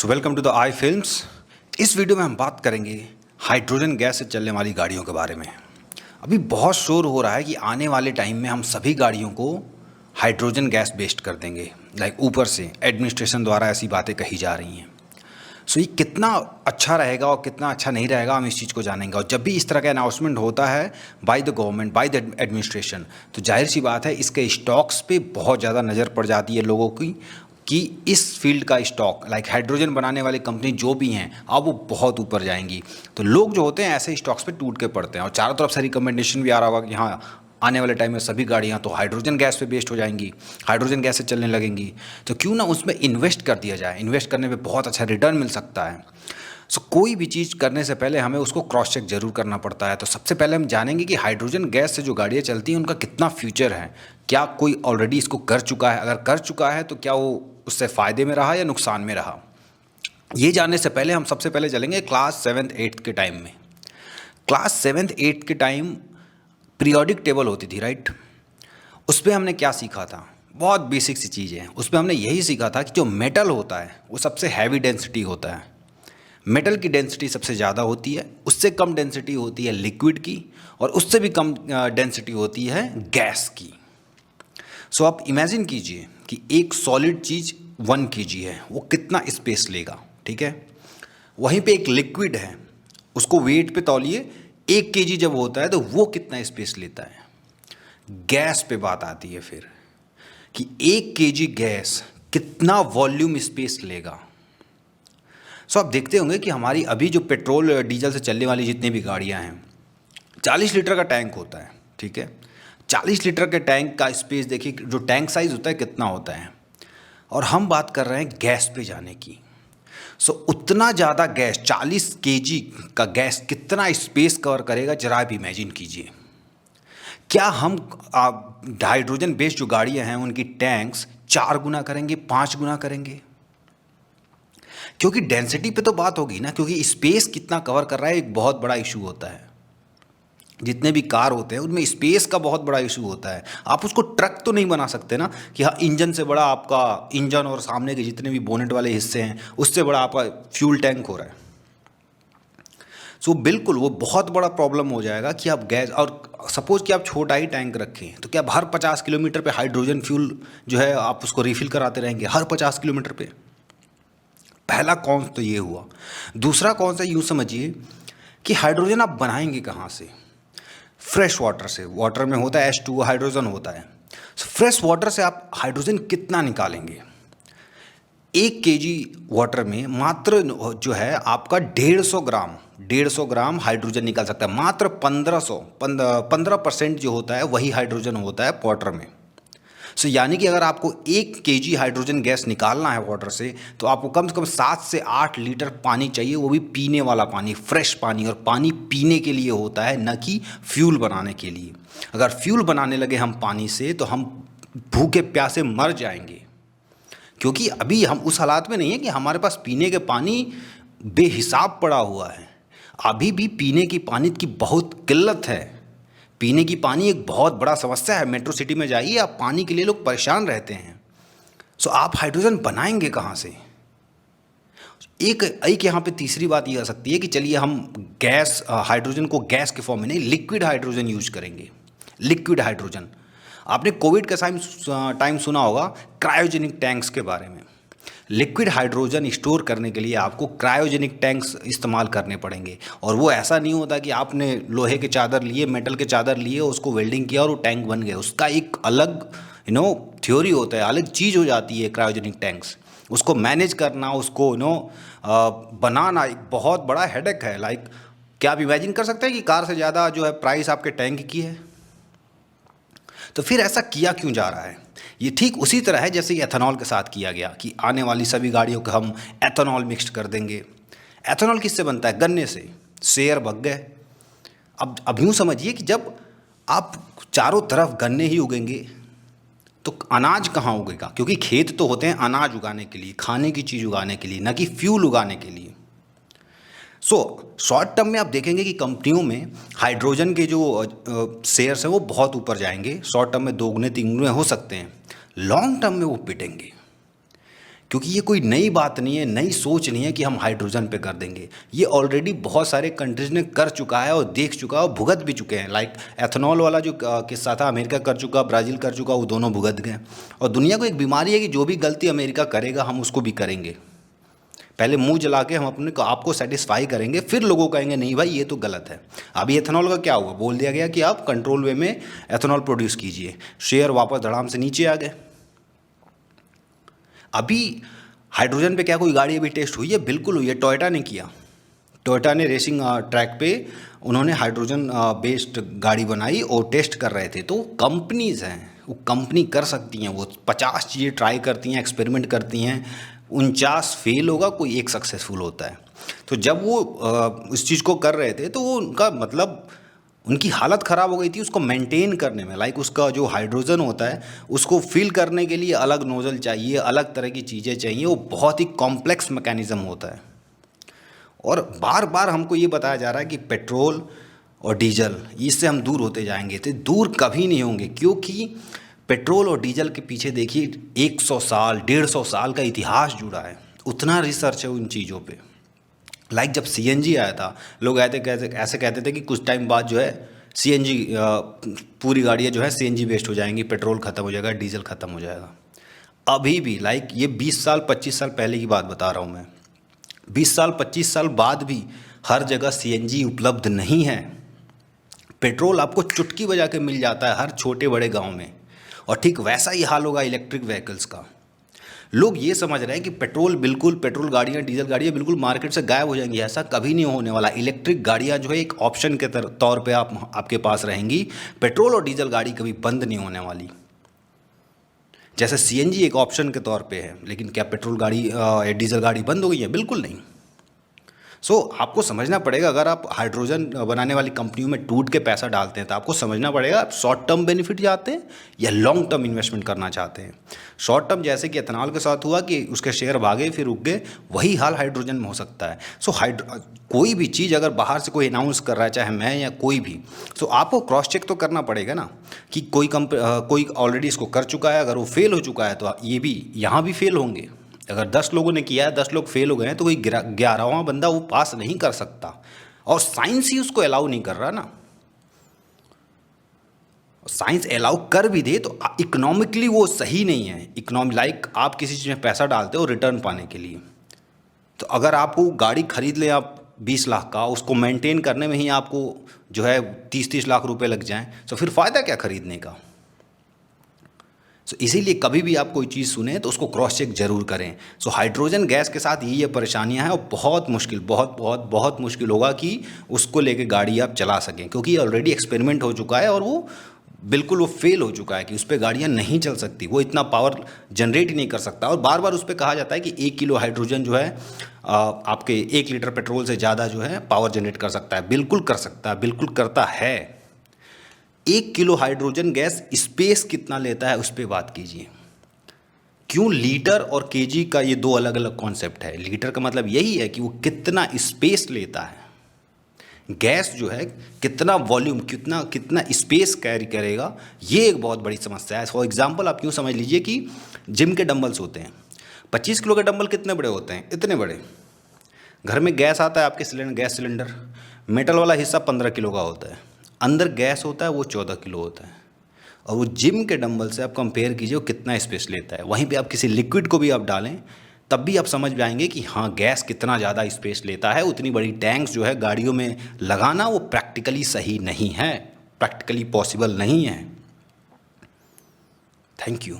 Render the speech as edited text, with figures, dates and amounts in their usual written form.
So welcome to the I films. इस video में हम बात करेंगे हाइड्रोजन गैस से चलने वाली गाड़ियों के बारे में। अभी बहुत शोर हो रहा है कि आने वाले टाइम में हम सभी गाड़ियों को हाइड्रोजन गैस बेस्ड कर देंगे। ऊपर से एडमिनिस्ट्रेशन द्वारा ऐसी बातें कही जा रही हैं। सो ये कितना अच्छा रहेगा और कितना अच्छा नहीं रहेगा, हम इस चीज़ को जानेंगे। और जब भी इस तरह का अनाउंसमेंट होता है by the government, by the administration, तो जाहिर सी बात है इसके स्टॉक्स पे बहुत ज़्यादा नज़र पड़ जाती है लोगों की कि इस फील्ड का स्टॉक हाइड्रोजन बनाने वाली कंपनी जो भी हैं अब वो बहुत ऊपर जाएंगी। तो लोग जो होते हैं ऐसे स्टॉक्स पे टूट के पड़ते हैं और चारों तरफ से रिकमेंडेशन भी आ रहा होगा कि हाँ, आने वाले टाइम में सभी गाड़ियाँ तो हाइड्रोजन गैस पे बेस्ड हो जाएंगी, हाइड्रोजन गैस से चलने लगेंगी। तो क्यों ना उसमें इन्वेस्ट कर दिया जाए। इन्वेस्ट करने पे बहुत अच्छा रिटर्न मिल सकता है। सो कोई भी चीज़ करने से पहले हमें उसको क्रॉस चेक जरूर करना पड़ता है। तो सबसे पहले हम जानेंगे कि हाइड्रोजन गैस से जो गाड़ियाँ चलती हैं उनका कितना फ्यूचर है। क्या कोई ऑलरेडी इसको कर चुका है? अगर कर चुका है तो क्या वो उससे फ़ायदे में रहा या नुकसान में रहा? ये जानने से पहले हम सबसे पहले चलेंगे क्लास 7th 8th के टाइम में। क्लास 7th 8th के टाइम पीरियोडिक टेबल होती थी, राइट? उस पर हमने क्या सीखा था? बहुत बेसिक सी चीज़ें हैं। उस पर हमने यही सीखा था कि जो मेटल होता है वो सबसे हैवी डेंसिटी होता है। मेटल की डेंसिटी सबसे ज़्यादा होती है, उससे कम डेंसिटी होती है लिक्विड की, और उससे भी कम डेंसिटी होती है गैस की। सो आप इमेजिन कीजिए कि एक सॉलिड चीज़ 1 kg है, वो कितना स्पेस लेगा, ठीक है? वहीं पे एक लिक्विड है, उसको वेट पे तौलिए, 1 kg जब होता है तो वो कितना स्पेस लेता है। गैस पे बात आती है फिर कि 1 kg गैस कितना वॉल्यूम स्पेस लेगा। सो आप देखते होंगे कि हमारी अभी जो पेट्रोल डीजल से चलने वाली जितनी भी गाड़ियां हैं, 40 लीटर का टैंक होता है, ठीक है? 40 लीटर के टैंक का स्पेस देखिए, जो टैंक साइज होता है कितना होता है। और हम बात कर रहे हैं गैस पे जाने की। सो उतना ज़्यादा गैस, 40 kg का गैस कितना स्पेस कवर करेगा, जरा आप इमेजिन कीजिए। क्या हम हाइड्रोजन बेस्ड जो गाड़ियां हैं उनकी टैंक्स 4 गुना करेंगे, 5 गुना करेंगे? क्योंकि डेंसिटी पे तो बात होगी ना, क्योंकि स्पेस कितना कवर कर रहा है एक बहुत बड़ा इशू होता है। जितने भी कार होते हैं उनमें स्पेस का बहुत बड़ा इशू होता है। आप उसको ट्रक तो नहीं बना सकते ना कि हाँ, इंजन से बड़ा आपका इंजन और सामने के जितने भी बोनेट वाले हिस्से हैं उससे बड़ा आपका फ्यूल टैंक हो रहा है। सो बिल्कुल वो बहुत बड़ा प्रॉब्लम हो जाएगा कि आप गैस, और सपोज कि आप छोटा ही टैंक रखें तो क्या हर 50 किलोमीटर पे हाइड्रोजन फ्यूल जो है आप उसको रिफिल कराते रहेंगे हर 50 किलोमीटर पे? पहला कौन तो ये हुआ। दूसरा कौन सा, यूँ समझिए कि हाइड्रोजन आप बनाएंगे कहाँ से? फ्रेश वाटर से। वाटर में होता है H2O, हाइड्रोजन होता है। फ्रेश वाटर से आप हाइड्रोजन कितना निकालेंगे? 1 kg वाटर में मात्र जो है आपका 150 ग्राम हाइड्रोजन निकल सकता है। मात्र 15% जो होता है वही हाइड्रोजन होता है वाटर में। सो यानी कि अगर आपको 1 kg हाइड्रोजन गैस निकालना है वाटर से तो आपको कम से कम 7 से 8 लीटर पानी चाहिए, वो भी पीने वाला पानी, फ्रेश पानी। और पानी पीने के लिए होता है, न कि फ्यूल बनाने के लिए। अगर फ्यूल बनाने लगे हम पानी से तो हम भूखे प्यासे मर जाएंगे, क्योंकि अभी हम उस हालात में नहीं है कि हमारे पास पीने के पानी बेहिसाब पड़ा हुआ है। अभी भी पीने की पानी की बहुत किल्लत है। पीने की पानी एक बहुत बड़ा समस्या है। मेट्रो सिटी में जाइए आप, पानी के लिए लोग परेशान रहते हैं। सो आप हाइड्रोजन बनाएंगे कहाँ से? एक यहाँ पे तीसरी बात ये आ सकती है कि चलिए हम गैस, हाइड्रोजन को गैस के फॉर्म में नहीं, लिक्विड हाइड्रोजन यूज करेंगे। लिक्विड हाइड्रोजन, आपने कोविड का टाइम सुना होगा क्रायोजेनिक टैंक्स के बारे में। लिक्विड हाइड्रोजन स्टोर करने के लिए आपको क्रायोजेनिक टैंक्स इस्तेमाल करने पड़ेंगे। और वो ऐसा नहीं होता कि आपने लोहे के चादर लिए, मेटल के चादर लिए, उसको वेल्डिंग किया और वो टैंक बन गए। उसका एक अलग थ्योरी होता है, अलग चीज़ हो जाती है क्रायोजेनिक टैंक्स। उसको मैनेज करना, उसको बनाना एक बहुत बड़ा हेडेक है। क्या आप इमेजिन कर सकते हैं कि कार से ज़्यादा जो है प्राइस आपके टैंक की है? तो फिर ऐसा किया क्यों जा रहा है? ये ठीक उसी तरह है जैसे एथेनॉल के साथ किया गया कि आने वाली सभी गाड़ियों को हम एथेनॉल मिक्स कर देंगे। एथेनॉल किससे बनता है? गन्ने से। शेयर भग गए। अब यूँ समझिए कि जब आप चारों तरफ गन्ने ही उगेंगे तो अनाज कहाँ उगेगा? क्योंकि खेत तो होते हैं अनाज उगाने के लिए, खाने की चीज़ उगाने के लिए, न कि फ्यूल उगाने के लिए। शॉर्ट टर्म में आप देखेंगे कि कंपनियों में हाइड्रोजन के जो शेयर्स हैं वो बहुत ऊपर जाएंगे। शॉर्ट टर्म में 2 गुने 3 गुने हो सकते हैं। लॉन्ग टर्म में वो पिटेंगे। क्योंकि ये कोई नई बात नहीं है, नई सोच नहीं है कि हम हाइड्रोजन पे कर देंगे। ये ऑलरेडी बहुत सारे कंट्रीज ने कर चुका है और देख चुका है और भुगत भी चुके हैं। लाइक एथेनॉल वाला जो किस्सा था, अमेरिका कर चुका, ब्राज़ील कर चुका, वो दोनों भुगत गए। और दुनिया को एक बीमारी है कि जो भी गलती अमेरिका करेगा हम उसको भी करेंगे। पहले मुंह जला के हम अपने को आपको सेटिस्फाई करेंगे, फिर लोगों कहेंगे नहीं भाई ये तो गलत है। अभी एथेनॉल का क्या हुआ, बोल दिया गया कि आप कंट्रोल वे में एथेनॉल प्रोड्यूस कीजिए, शेयर वापस धड़ाम से नीचे आ गए। अभी हाइड्रोजन पे क्या कोई गाड़ी अभी टेस्ट हुई है? बिल्कुल हुई है, टोयोटा ने किया। टोयोटा ने रेसिंग ट्रैक पे उन्होंने हाइड्रोजन बेस्ड गाड़ी बनाई और टेस्ट कर रहे थे। तो कंपनीज हैं, वो कंपनी कर सकती हैं, वो 50 चीज़ें ट्राई करती हैं, एक्सपेरिमेंट करती हैं, 49 फेल होगा, कोई एक सक्सेसफुल होता है। तो जब वो इस चीज़ को कर रहे थे तो वो उनका मतलब उनकी हालत ख़राब हो गई थी उसको मेंटेन करने में। लाइक उसका जो हाइड्रोजन होता है उसको फिल करने के लिए अलग नोज़ल चाहिए, अलग तरह की चीज़ें चाहिए, वो बहुत ही कॉम्प्लेक्स मैकेनिज़्म होता है। और बार बार हमको ये बताया जा रहा है कि पेट्रोल और डीजल इससे हम दूर होते जाएंगे, तो दूर कभी नहीं होंगे, क्योंकि पेट्रोल और डीजल के पीछे देखिए 100 साल 150 साल का इतिहास जुड़ा है, उतना रिसर्च है उन चीज़ों पे। लाइक जब सीएनजी आया था, लोग ऐसे कहते थे कि कुछ टाइम बाद जो है सीएनजी पूरी गाड़ियाँ जो है सीएनजी बेस्ड हो जाएंगी, पेट्रोल ख़त्म हो जाएगा, डीजल ख़त्म हो जाएगा। अभी भी लाइक ये 20 साल 25 साल पहले की बात बता रहा हूँ मैं, 20 साल 25 साल बाद भी हर जगह सीएनजी उपलब्ध नहीं है। पेट्रोल आपको चुटकी बजा के मिल जाता है हर छोटे बड़े गांव में। और ठीक वैसा ही हाल होगा इलेक्ट्रिक व्हीकल्स का। लोग ये समझ रहे हैं कि पेट्रोल गाड़ियाँ डीजल गाड़ियाँ बिल्कुल मार्केट से गायब हो जाएंगी, ऐसा कभी नहीं होने वाला। इलेक्ट्रिक गाड़ियाँ जो है एक ऑप्शन के तौर पे आपके पास रहेंगी, पेट्रोल और डीजल गाड़ी कभी बंद नहीं होने वाली। जैसे सीएनजी एक ऑप्शन के तौर पे है, लेकिन क्या पेट्रोल गाड़ी या डीजल गाड़ी बंद हो गई है? बिल्कुल नहीं। आपको समझना पड़ेगा, अगर आप हाइड्रोजन बनाने वाली कंपनियों में टूट के पैसा डालते हैं तो आपको समझना पड़ेगा आप शॉर्ट टर्म बेनिफिट चाहते हैं या लॉन्ग टर्म इन्वेस्टमेंट करना चाहते हैं। शॉर्ट टर्म जैसे कि एथेनॉल के साथ हुआ कि उसके शेयर भागे फिर रुक गए, वही हाल हाइड्रोजन में हो सकता है। कोई भी चीज़ अगर बाहर से कोई अनाउंस कर रहा है, चाहे मैं या कोई भी, आपको क्रॉस चेक तो करना पड़ेगा ना कि कोई ऑलरेडी इसको कर चुका है। अगर वो फेल हो चुका है तो ये भी यहाँ भी फेल होंगे। अगर 10 लोगों ने किया है, 10 लोग फेल हो गए हैं, तो कोई 11वां बंदा वो पास नहीं कर सकता। और साइंस ही उसको अलाउ नहीं कर रहा ना। साइंस अलाउ कर भी दे तो इकोनॉमिकली वो सही नहीं है। लाइक आप किसी चीज़ में पैसा डालते हो रिटर्न पाने के लिए, तो अगर आपको गाड़ी खरीद ले आप 20 लाख का, उसको मेंटेन करने में ही आपको जो है 30-30 लाख रुपए लग जाएं, तो फिर फ़ायदा क्या खरीदने का। इसीलिए कभी भी आप कोई चीज़ सुने तो उसको क्रॉस चेक जरूर करें। हाइड्रोजन गैस के साथ ये परेशानियां हैं और बहुत मुश्किल होगा कि उसको लेके गाड़ी आप चला सकें, क्योंकि ऑलरेडी एक्सपेरिमेंट हो चुका है और वो बिल्कुल फेल हो चुका है कि उस पर गाड़ियाँ नहीं चल सकती, वो इतना पावर जनरेट ही नहीं कर सकता। और बार बार उस पर कहा जाता है कि 1 किलो हाइड्रोजन जो है आपके 1 लीटर पेट्रोल से ज़्यादा जो है पावर जनरेट कर सकता है। बिल्कुल कर सकता है, बिल्कुल करता है। 1 किलो हाइड्रोजन गैस स्पेस कितना लेता है उस पर बात कीजिए। क्यों लीटर और केजी का ये 2 अलग अलग कॉन्सेप्ट है। लीटर का मतलब यही है कि वो कितना स्पेस लेता है, गैस जो है कितना वॉल्यूम कितना स्पेस कैरी करेगा, ये एक बहुत बड़ी समस्या है। फॉर एग्जांपल आप यूँ समझ लीजिए कि जिम के डंबल्स होते हैं, 25 किलो के डंबल कितने बड़े होते हैं? इतने बड़े। घर में गैस आता है आपके गैस सिलेंडर, मेटल वाला हिस्सा 15 किलो का होता है, अंदर गैस होता है वो 14 किलो होता है। और वो जिम के डंबल से आप कंपेयर कीजिए वो कितना स्पेस लेता है। वहीं पे आप किसी लिक्विड को भी आप डालें तब भी आप समझ जाएंगे कि हाँ गैस कितना ज़्यादा स्पेस लेता है। उतनी बड़ी टैंक्स जो है गाड़ियों में लगाना वो प्रैक्टिकली सही नहीं है, प्रैक्टिकली पॉसिबल नहीं है। Thank you.